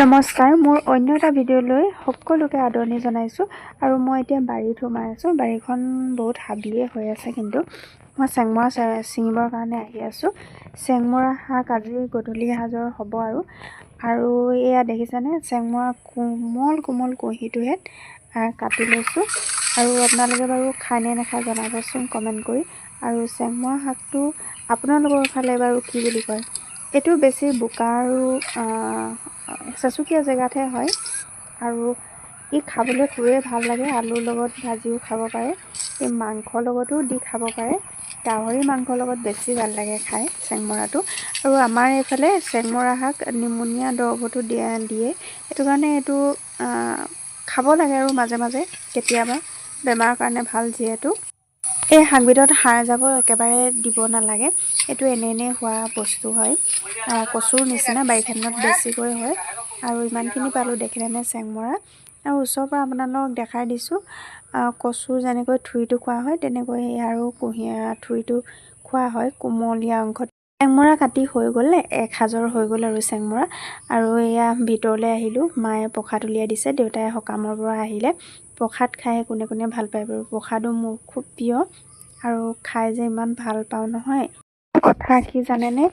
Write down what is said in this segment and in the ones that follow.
নমস্কাৰ, মোৰ অন্য এটা ভিডিঅ'লৈ সকলোকে আদৰণি জনাইছোঁ আৰু মই এতিয়া বাৰীত সোমাই আছোঁ। বাৰীখন বহুত হাবিয়ে হৈ আছে, কিন্তু মই চেংমৰা ছিঙিবৰ কাৰণে আহি আছোঁ। চেংমৰা শাক আজি গধূলি সাজৰ হ'ব আৰু এয়া দেখিছেনে, চেংমৰা কোমল কোমল কুঁহিটোহে কাটি লৈছোঁ। আৰু আপোনালোকে বাৰু খায় নে নাখায় জনাবচোন কমেণ্ট কৰি। আৰু চেংমৰা শাকটো আপোনালোকৰ ফালে বাৰু কি বুলি কয়? এইটো বেছি বোকা আৰু চেচুকীয়া জেগাতহে হয় আৰু ই খাবলৈ খুবেই ভাল লাগে। আলুৰ লগত ভাজিও খাব পাৰে, এই মাংসৰ লগতো দি খাব পাৰে। গাহৰি মাংসৰ লগত বেছি ভাল লাগে খাই চেংমৰাটো। আৰু আমাৰ এইফালে চেংমৰা শাক নিমুনীয়া দৰৱতো দিয়ে, সেইটো কাৰণে এইটো খাব লাগে আৰু মাজে মাজে কেতিয়াবা, বেমাৰৰ কাৰণে ভাল যিহেতু। এই শাকবিধত সাৰ জাবৰ একেবাৰে দিব নালাগে, এইটো এনে হোৱা বস্তু হয়। কচুৰ নিচিনা বাৰিষাদিনত বেছিকৈ হয়। আৰু ইমানখিনি পালোঁ দেখিলেনে চেংমৰা। আৰু ওচৰৰ পৰা আপোনালোকক দেখাই দিছোঁ, কচু যেনেকৈ থুৰিটো খোৱা হয় তেনেকৈ আৰু কুঁহিয়াৰ থুৰিটো খোৱা হয়, কোমলীয়া অংশত। চেংমৰা কাটি হৈ গ'ল, এক সাজৰ হৈ গ'ল আৰু চেংমৰা। আৰু এয়া ভিতৰলৈ আহিলোঁ, মায়ে প্ৰসাদ উলিয়াই দিছে। দেউতাই সকামৰ পৰা আহিলে প্ৰসাদ খাই কোনে কোনে ভাল পায় বাৰু। প্ৰসাদো মোৰ খুব প্ৰিয় আৰু খাই যে ইমান ভাল পাওঁ নহয়। কথা কি জানেনে,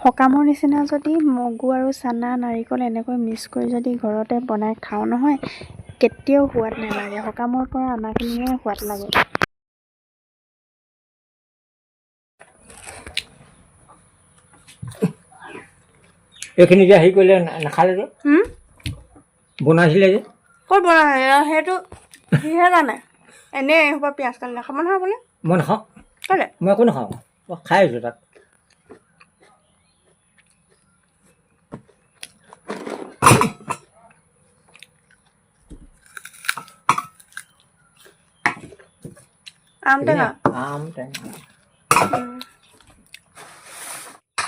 সকামৰ নিচিনা যদি মগু আৰু চানা নাৰিকল এনেকৈ মিক্স কৰি যদি ঘৰতে বনাই খাওঁ নহয়, কেতিয়াও সোৱাদ নালাগে। সকামৰ পৰা অনাখিনিহে সোৱাদ লাগে। এইখিনি যে হেৰি কৰিলে নাখালে যে বনাইছিলে যে ক'ত বনাই সেইটো সিহে জানে। এনেই এইসোপা পিঁয়াজ কাটি নাখাব নহয় আপুনি। মই নাখাওঁ, কেলে? মই একো নাখাওঁ, মই খাই আছোঁ তাত। আম টেঙা আম টেঙা।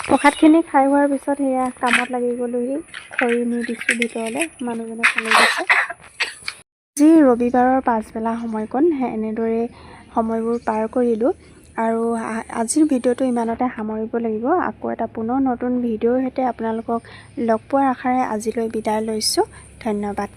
প্ৰসাদখিনি খাই হোৱাৰ পিছত সেয়া কামত লাগি গ'লোহি। খৰি নি দিছোঁ ভিতৰলৈ, মানুহজনে খালি দিছে। আজি ৰবিবাৰৰ পাছবেলা সময়কণ এনেদৰে সময়বোৰ পাৰ কৰিলোঁ। আৰু আজিৰ ভিডিঅ'টো ইমানতে সামৰিব লাগিব। আকৌ এটা পুনৰ নতুন ভিডিঅ'ৰ সৈতে আপোনালোকক লগ পোৱাৰ আশাৰে আজিলৈ বিদায় লৈছোঁ। ধন্যবাদ।